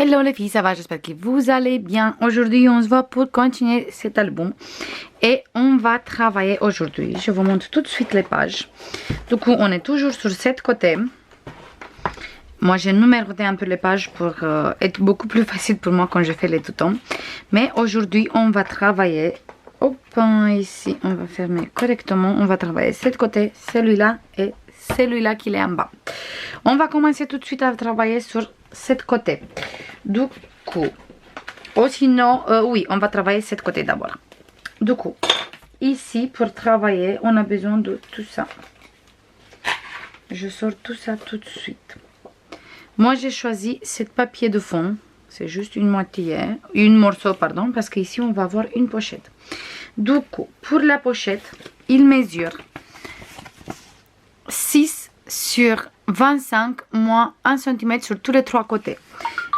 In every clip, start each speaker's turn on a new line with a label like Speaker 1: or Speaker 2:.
Speaker 1: Hello les filles, ça va? J'espère que vous allez bien. Aujourd'hui, on se voit pour continuer cet album. Et on va travailler aujourd'hui. Je vous montre tout de suite les pages. Du coup, on est toujours sur cette côté. Moi, j'ai numéroté un peu les pages pour être beaucoup plus facile pour moi quand je fais les tutons. Mais aujourd'hui, on va travailler... Hop, ici, on va fermer correctement. On va travailler cette côté, celui-là et celui-là qui est en bas. On va commencer tout de suite à travailler sur cette côté. Du coup, ou sinon, oui, on va travailler cette côté d'abord. Du coup, ici, pour travailler, on a besoin de tout ça. Je sors tout ça tout de suite. Moi, j'ai choisi ce papier de fond. C'est juste une moitié, une morceau, pardon, parce qu'ici, on va avoir une pochette. Du coup, pour la pochette, il mesure 6 sur 25 moins 1 cm sur tous les trois côtés.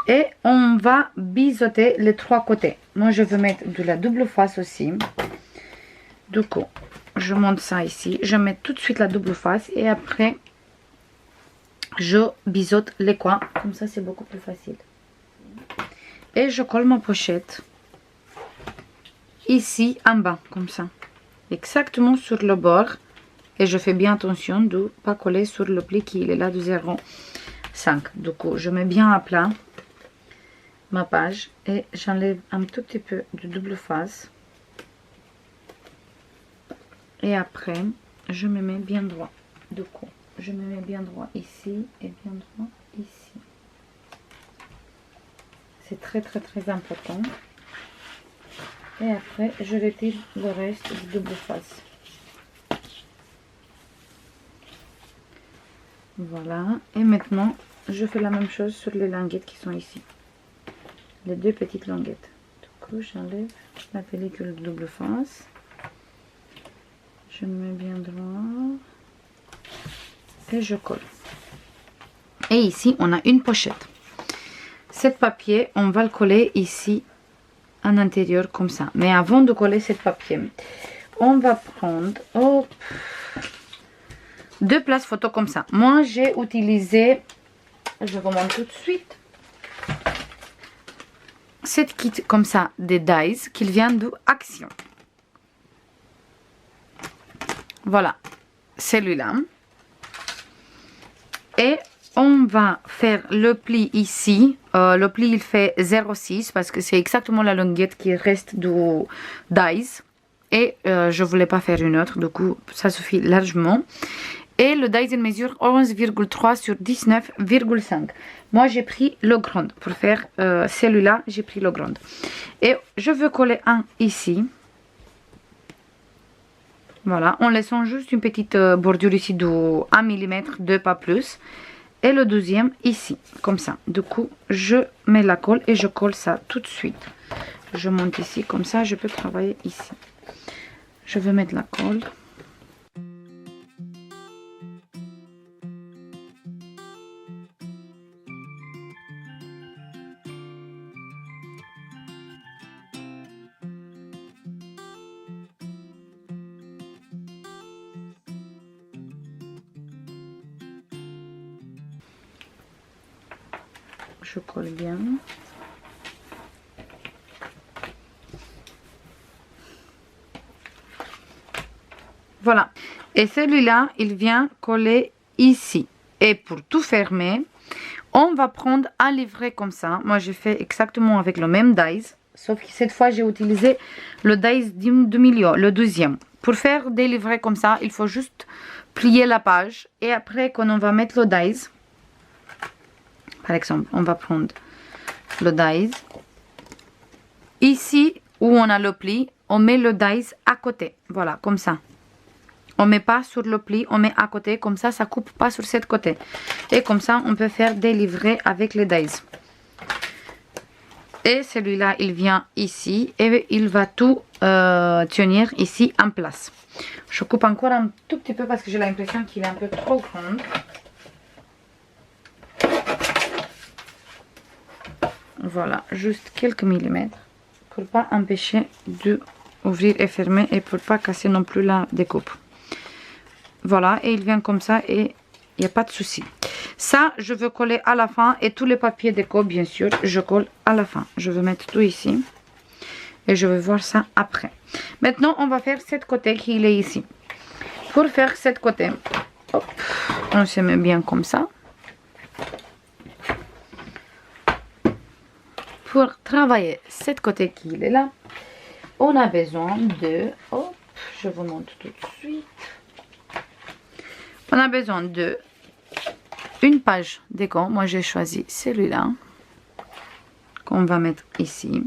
Speaker 1: Et on va biseauter les trois côtés. Moi, je veux mettre de la double face aussi. Du coup, je monte ça ici. Je mets tout de suite la double face et après, je biseaute les coins. Comme ça, c'est beaucoup plus facile. Et je colle ma pochette ici en bas, comme ça. Exactement sur le bord. Et je fais bien attention de ne pas coller sur le pli qui est là de 0,5. Du coup, je mets bien à plat ma page et j'enlève un tout petit peu de double face. Et après, je me mets bien droit. Du coup, je me mets bien droit ici et bien droit ici. C'est très important. Et après, je retire le reste de double face. Voilà. Et maintenant, je fais la même chose sur les languettes qui sont ici. Les deux petites languettes. Du coup, j'enlève la pellicule de double face. Je me mets bien droit. Et je colle. Et ici, on a une pochette. Cet papier, on va le coller ici en intérieur comme ça. Mais avant de coller ce papier, on va prendre deux places photo comme ça. Moi, j'ai utilisé, je vous montre tout de suite, cette kit comme ça des Dies qui vient de Action. Voilà, celui-là. Et on va faire le pli ici. Le pli, il fait 0,6 parce que c'est exactement la longueur qui reste du Dies. Et je voulais pas faire une autre, du coup, ça suffit largement. Et le Dies, il mesure 11,3 sur 19,5. Moi, j'ai pris le grand. Pour faire celui-là, j'ai pris le grand. Et je veux coller un ici. Voilà, en laissant juste une petite bordure ici de 1 mm, 2 pas plus. Et le deuxième ici, comme ça. Du coup, je mets la colle et je colle ça tout de suite. Je monte ici, comme ça, je peux travailler ici. Je vais mettre la colle. Je colle bien. Voilà. Et celui-là, il vient coller ici. Et pour tout fermer, on va prendre un livret comme ça. Moi, j'ai fait exactement avec le même Dies. Sauf que cette fois, j'ai utilisé le Dies du milieu, le deuxième. Pour faire des livrets comme ça, il faut juste plier la page. Et après, quand on va mettre le Dies, par exemple, on va prendre le Dies. Ici, où on a le pli, on met le Dies à côté. Voilà, comme ça. On ne met pas sur le pli, on met à côté. Comme ça, ça ne coupe pas sur cette côté. Et comme ça, on peut faire des livrets avec les Dies. Et celui-là, il vient ici. Et il va tout tenir ici en place. Je coupe encore un tout petit peu parce que j'ai l'impression qu'il est un peu trop grand. Voilà, juste quelques millimètres pour pas empêcher d'ouvrir et fermer et pour pas casser non plus la découpe. Voilà, et il vient comme ça et il n'y a pas de souci. Ça, je veux coller à la fin et tous les papiers déco, bien sûr, je colle à la fin. Je vais mettre tout ici et je vais voir ça après. Maintenant, on va faire cette côté qui est ici. Pour faire cette côté, hop, on se met bien comme ça. Pour travailler cette côté qui est là, on a besoin de, hop, je vous montre tout de suite. On a besoin de une page déco. Moi, j'ai choisi celui-là qu'on va mettre ici.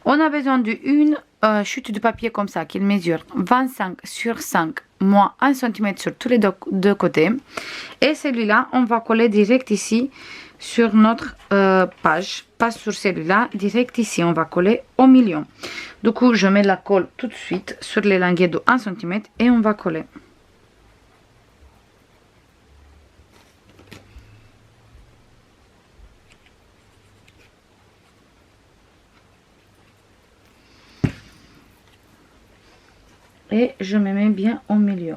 Speaker 1: On a besoin d'une chute de papier comme ça, qui mesure 25 sur 5 moins 1 cm sur tous les deux côtés. Et celui-là, on va coller direct ici sur notre page. Pas sur celui-là, direct ici. On va coller au milieu. Du coup, je mets la colle tout de suite sur les languettes de 1 cm et on va coller. Et je me mets bien au milieu.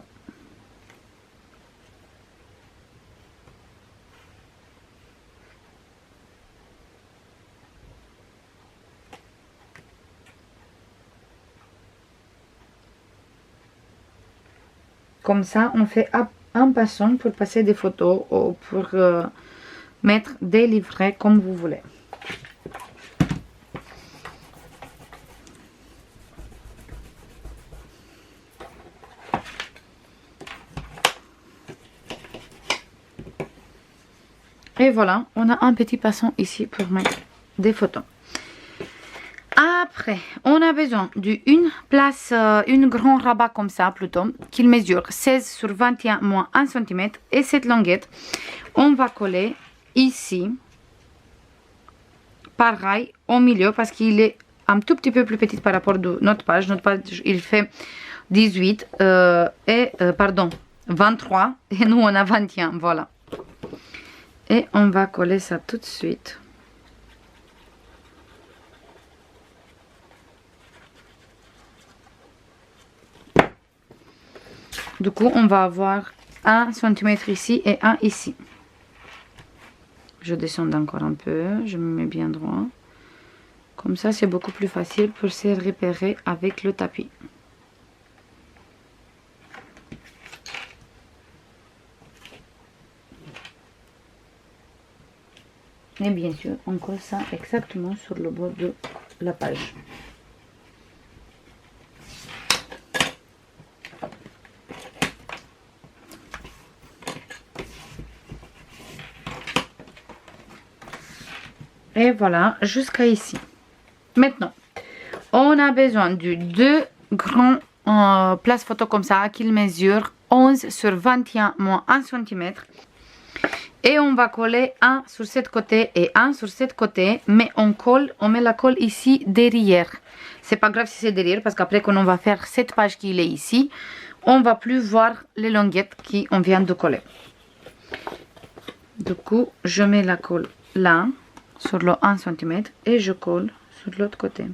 Speaker 1: Comme ça, on fait un passant pour passer des photos ou pour mettre des livrets comme vous voulez. Et voilà, on a un petit passant ici pour mettre des photos. Après, on a besoin d'une place, une grand rabat comme ça plutôt, qui mesure 16 sur 21 moins 1 cm. Et cette languette, on va coller ici, pareil, au milieu, parce qu'il est un tout petit peu plus petit par rapport à notre page. Notre page, il fait 18 pardon, 23 et nous on a 21, voilà. Et on va coller ça tout de suite. Du coup, on va avoir 1 cm ici et 1 ici. Je descends encore un peu, je me mets bien droit. Comme ça, c'est beaucoup plus facile pour se repérer avec le tapis. Et bien sûr, on colle ça exactement sur le bord de la page. Et voilà, jusqu'à ici. Maintenant, on a besoin de deux grands places photo comme ça, qui mesurent 11 sur 21 moins 1 cm. Et on va coller un sur ce côté et un sur ce côté, mais on met la colle ici derrière. C'est pas grave si c'est derrière, parce qu'après quand on va faire cette page qui est ici, on va plus voir les languettes qu'on vient de coller. Du coup, je mets la colle là, sur le 1 cm, et je colle sur l'autre côté.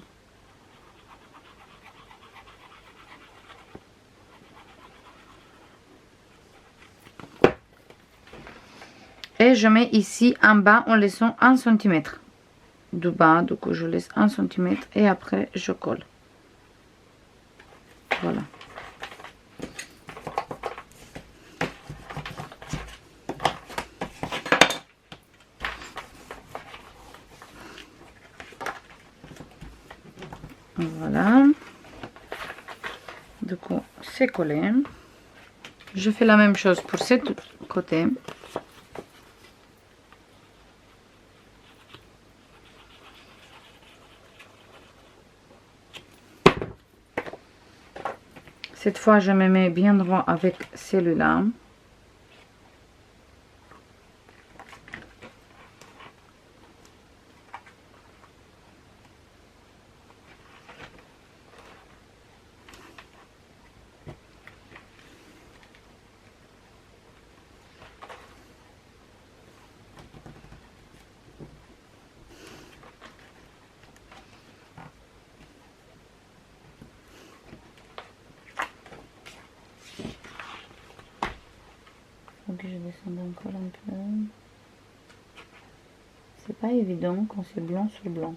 Speaker 1: Et je mets ici en bas en laissant 1 cm du bas. Du coup, je laisse 1 cm et après je colle. Voilà. Voilà. Du coup, c'est collé. Je fais la même chose pour ce côté. Cette fois, je me mets bien droit avec celui-là. je descends encore un peu. C'est pas évident quand c'est blanc sur blanc.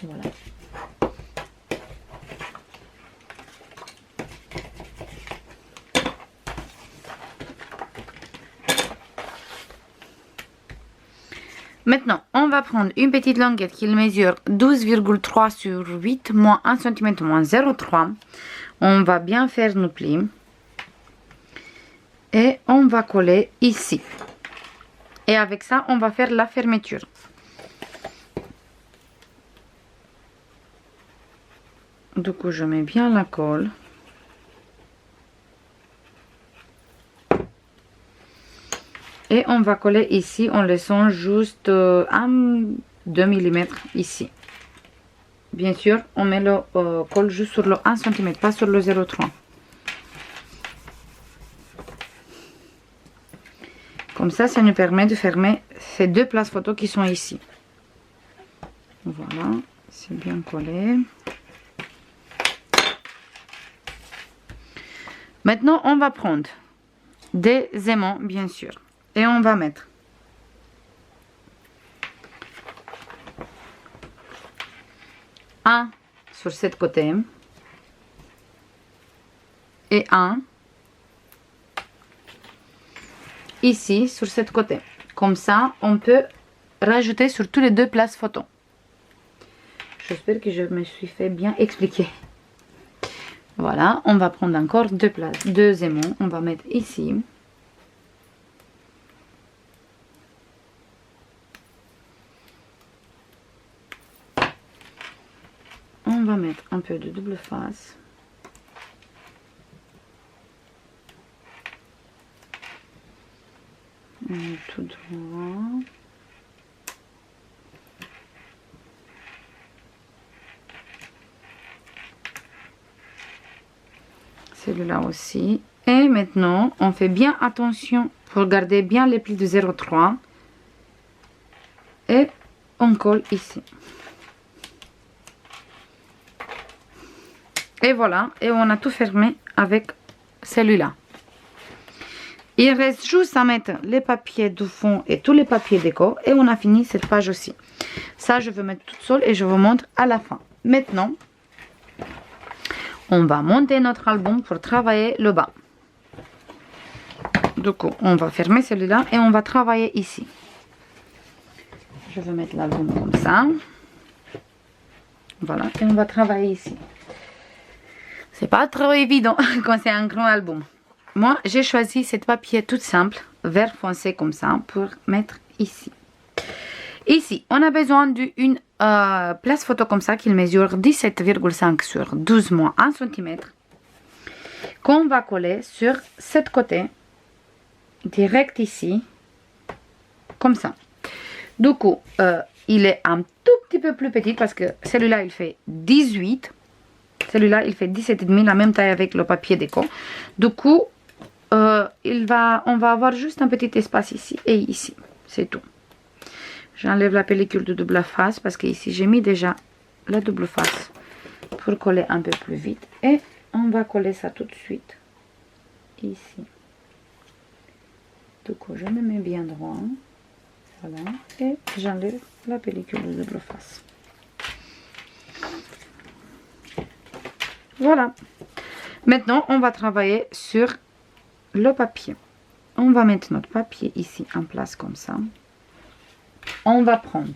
Speaker 1: Voilà. Maintenant, on va prendre une petite languette qui mesure 12,3 sur 8, moins 1 cm, moins 0,3. On va bien faire nos plis. Et on va coller ici. Et avec ça, on va faire la fermeture. Du coup, je mets bien la colle. Et on va coller ici en laissant juste 2 mm ici. Bien sûr, on met le colle juste sur le 1 cm, pas sur le 0,3. Comme ça nous permet de fermer ces deux places photo qui sont ici. Voilà, c'est bien collé. Maintenant, on va prendre des aimants, bien sûr. Et on va mettre un sur ce côté et un ici sur ce côté. Comme ça, on peut rajouter sur tous les deux places photo. J'espère que je me suis fait bien expliquer. Voilà, on va prendre encore deux aimants. On va mettre ici. On va mettre un peu de double face. Tout droit. Celui-là aussi. Et maintenant, on fait bien attention pour garder bien les plis de 0,3. Et on colle ici. Et voilà, et on a tout fermé avec celui-là. Il reste juste à mettre les papiers du fond et tous les papiers déco et on a fini cette page aussi. Ça, je vais mettre toute seule et je vous montre à la fin. Maintenant, on va monter notre album pour travailler le bas. Du coup, on va fermer celui-là et on va travailler ici. Je vais mettre l'album comme ça. Voilà, et on va travailler ici. C'est pas trop évident quand c'est un grand album. Moi, j'ai choisi cette papier toute simple, vert foncé comme ça, pour mettre ici. Ici, on a besoin d'une place photo comme ça, qui mesure 17,5 sur 12 moins 1 cm. Qu'on va coller sur ce côté, direct ici, comme ça. Du coup, il est un tout petit peu plus petit parce que celui-là, il fait 18. Celui-là, il fait 17,5, la même taille avec le papier déco. Du coup, on va avoir juste un petit espace ici et ici. C'est tout. J'enlève la pellicule de double face parce que ici, j'ai mis déjà la double face pour coller un peu plus vite. Et on va coller ça tout de suite ici. Du coup, je me mets bien droit. Voilà. Et j'enlève la pellicule de double face. Voilà. Maintenant, on va travailler sur le papier. On va mettre notre papier ici en place comme ça. On va prendre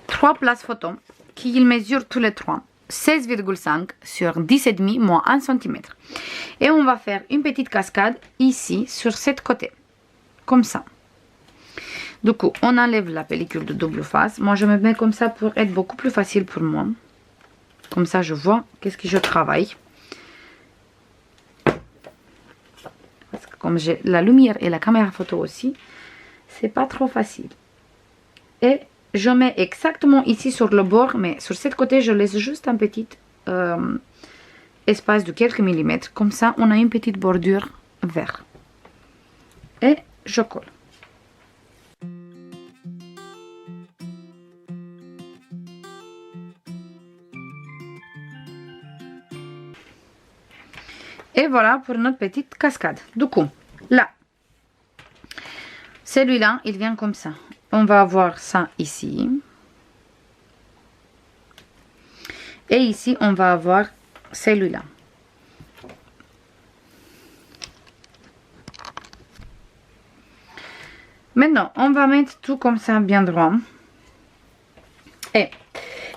Speaker 1: 3 places photo qui mesurent tous les 3 16,5 sur 10,5 moins 1 cm. Et on va faire une petite cascade ici sur ce côté. Comme ça. Du coup, on enlève la pellicule de double face. Moi, je me mets comme ça pour être beaucoup plus facile pour moi. Comme ça, je vois qu'est-ce que je travaille. Parce que comme j'ai la lumière et la caméra photo aussi, c'est pas trop facile. Et je mets exactement ici sur le bord, mais sur ce côté, je laisse juste un petit espace de quelques millimètres. Comme ça, on a une petite bordure vert. Et je colle. Et voilà pour notre petite cascade. Du coup, là, celui-là, il vient comme ça. On va avoir ça ici. Et ici, on va avoir celui-là. Maintenant, on va mettre tout comme ça, bien droit. Et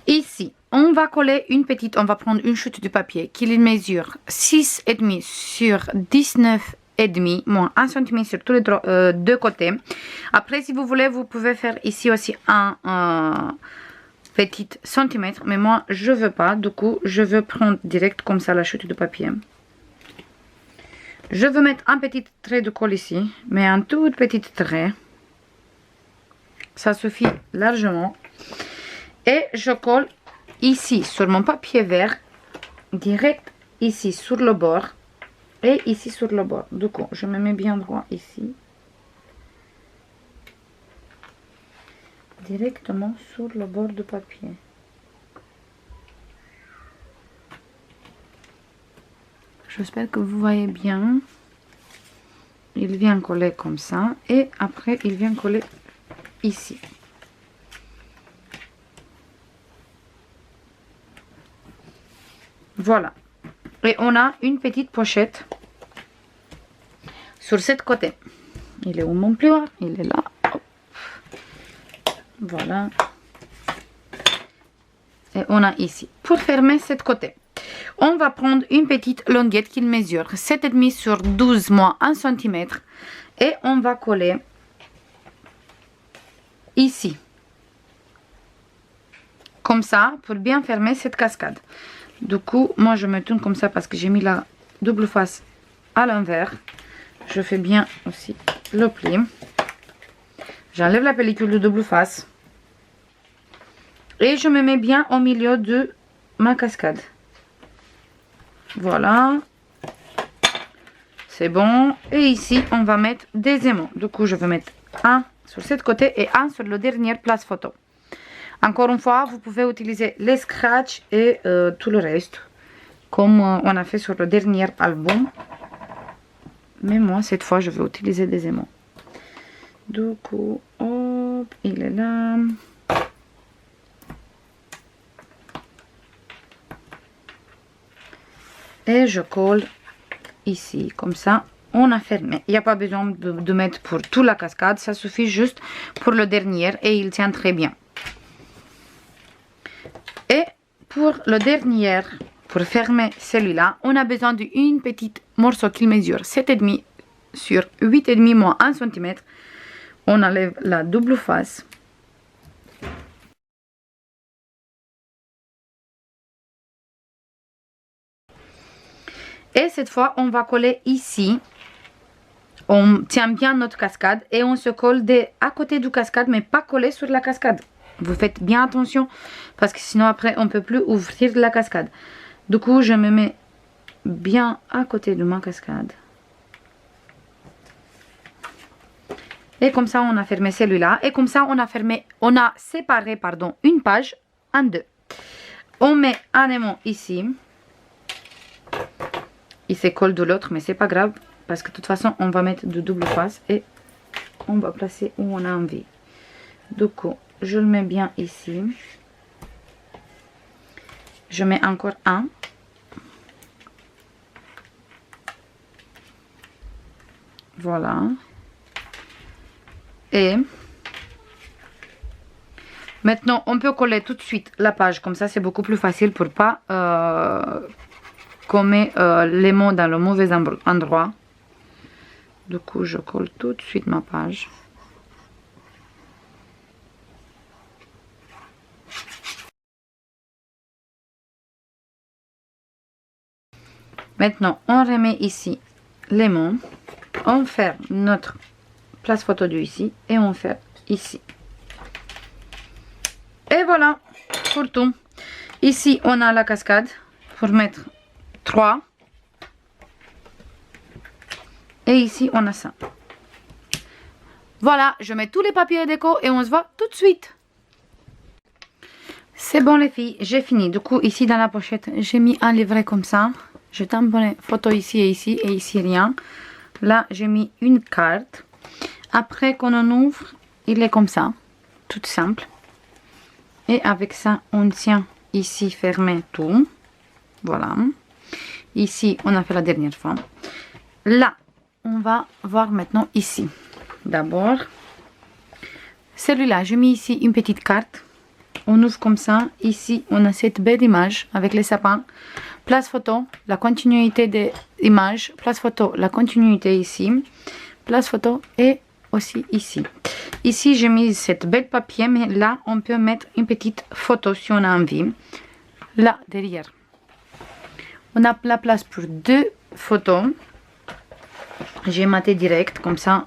Speaker 1: ici, on va coller une petite, on va prendre une chute de papier qui mesure 6,5 sur 19,5, moins 1 cm sur tous les deux côtés. Après, si vous voulez, vous pouvez faire ici aussi un petit centimètre, mais moi, je veux pas. Du coup, je veux prendre direct comme ça la chute de papier. Je veux mettre un petit trait de colle ici, mais un tout petit trait. Ça suffit largement. Et je colle ici sur mon papier vert, direct ici sur le bord et ici sur le bord. Du coup, je me mets bien droit ici. Directement sur le bord du papier. J'espère que vous voyez bien. Il vient coller comme ça et après il vient coller ici. Voilà. Et on a une petite pochette sur ce côté. Il est où mon plioir? Il est là. Hop. Voilà. Et on a ici. Pour fermer ce côté, on va prendre une petite languette qui mesure 7,5 sur 12 moins 1 cm. Et on va coller ici. Comme ça, pour bien fermer cette cascade. Du coup, moi je me tourne comme ça parce que j'ai mis la double face à l'envers. Je fais bien aussi le pli. J'enlève la pellicule de double face. Et je me mets bien au milieu de ma cascade. Voilà. C'est bon. Et ici, on va mettre des aimants. Du coup, je vais mettre un sur ce côté et un sur le dernier place photo. Encore une fois, vous pouvez utiliser les scratchs et tout le reste, comme on a fait sur le dernier album. Mais moi, cette fois, je vais utiliser des aimants. Du coup, hop, il est là. Et je colle ici, comme ça, on a fermé. Il n'y a pas besoin de mettre pour toute la cascade, ça suffit juste pour le dernier et il tient très bien. Et pour le dernier, pour fermer celui-là, on a besoin d'une petite morceau qui mesure 7,5 sur 8,5 moins 1 cm. On enlève la double face. Et cette fois, on va coller ici. On tient bien notre cascade et on se colle à côté du cascade, mais pas collé sur la cascade. Vous faites bien attention parce que sinon après on ne peut plus ouvrir la cascade. Du coup, je me mets bien à côté de ma cascade. Et comme ça, on a fermé celui-là. Et comme ça, on a séparé, pardon, une page en deux. On met un aimant ici. Il se colle de l'autre, mais c'est pas grave. Parce que de toute façon, on va mettre de double face. Et on va placer où on a envie. Du coup, je le mets bien ici. Je mets encore un. Voilà. Et maintenant, on peut coller tout de suite la page. Comme ça, c'est beaucoup plus facile pour pas commer les mots dans le mauvais endroit. Du coup, je colle tout de suite ma page. Maintenant, on remet ici les mots. On ferme notre place photo du ici et on ferme ici. Et voilà pour tout. Ici, on a la cascade pour mettre 3. Et ici, on a ça. Voilà, je mets tous les papiers déco et on se voit tout de suite. C'est bon les filles, j'ai fini. Du coup, ici dans la pochette, j'ai mis un livret comme ça. Je tamponne photo ici et ici rien. Là, j'ai mis une carte. Après qu'on en ouvre, il est comme ça, tout simple. Et avec ça, on tient ici fermé tout. Voilà. Ici, on a fait la dernière fois. Là, on va voir maintenant ici. D'abord, celui-là, j'ai mis ici une petite carte. On ouvre comme ça. Ici, on a cette belle image avec les sapins. Place photo, la continuité des images. Place photo, la continuité ici. Place photo et aussi ici. Ici, j'ai mis cette belle papier, mais là, on peut mettre une petite photo si on a envie. Là, derrière. On a la place pour 2 photos. J'ai maté direct, comme ça,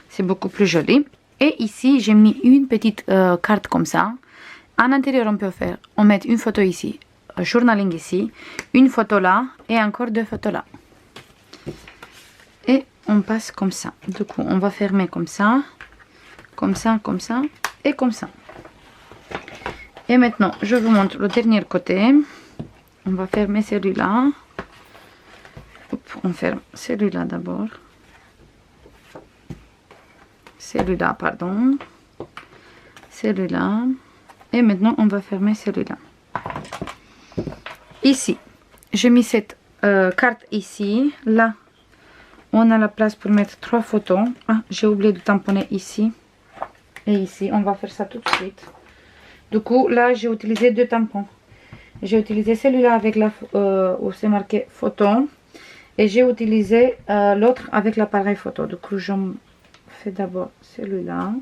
Speaker 1: c'est beaucoup plus joli. Et ici, j'ai mis une petite carte comme ça. En intérieur, on met une photo ici, journaling ici, une photo là et encore 2 photos là. Et on passe comme ça. Du coup, on va fermer comme ça, comme ça, comme ça et comme ça. Et maintenant, je vous montre le dernier côté. On va fermer celui-là. On ferme celui-là d'abord. Celui-là, pardon. Celui-là. Et maintenant, on va fermer celui-là. Ici, j'ai mis cette carte ici. Là, on a la place pour mettre 3 photos. Ah, j'ai oublié de tamponner ici. Et ici, on va faire ça tout de suite. Du coup, là, j'ai utilisé 2 tampons. J'ai utilisé celui-là avec la où c'est marqué photo. Et j'ai utilisé l'autre avec l'appareil photo. Du coup, je fais d'abord celui-là.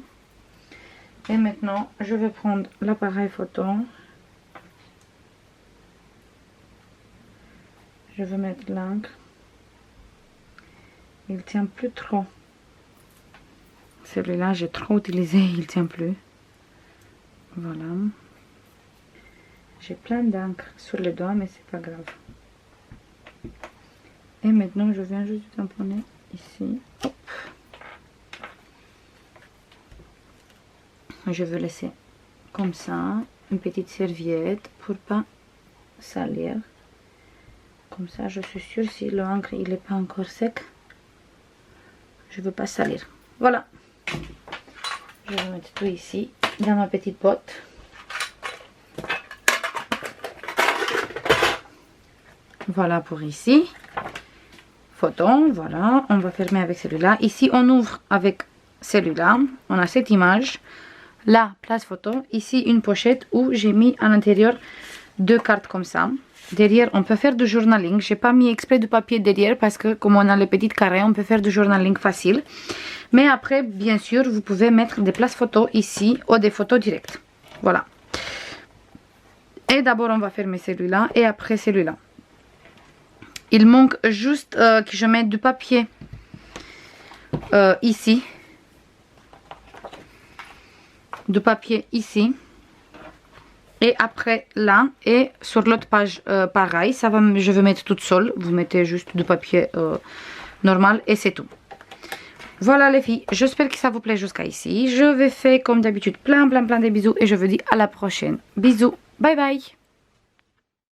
Speaker 1: Et maintenant, je vais prendre l'appareil photo. Je vais mettre l'encre. Il tient plus trop. Celui-là, j'ai trop utilisé, il tient plus. Voilà. J'ai plein d'encre sur les doigts, mais c'est pas grave. Et maintenant, je viens juste tamponner ici. Hop. Je vais laisser comme ça, une petite serviette pour pas salir. Comme ça, je suis sûre si l'encre il n'est pas encore sec, je veux pas salir. Voilà. Je vais mettre tout ici dans ma petite boîte. Voilà pour ici. Photo, voilà. On va fermer avec celui-là. Ici, on ouvre avec celui-là. On a cette image. Là, place photo. Ici, une pochette où j'ai mis à l'intérieur 2 cartes comme ça. Derrière, on peut faire du journaling. J'ai pas mis exprès de papier derrière parce que comme on a les petites carrés, on peut faire du journaling facile. Mais après, bien sûr, vous pouvez mettre des places photos ici ou des photos directes. Voilà. Et d'abord, on va fermer celui-là et après celui-là. Il manque juste que je mette du papier ici. Du papier ici. Et après là, et sur l'autre page, pareil, ça va, je vais mettre toute seule. Vous mettez juste du papier normal et c'est tout. Voilà les filles, j'espère que ça vous plaît jusqu'à ici. Je vais faire comme d'habitude plein de bisous et je vous dis à la prochaine. Bisous, bye bye.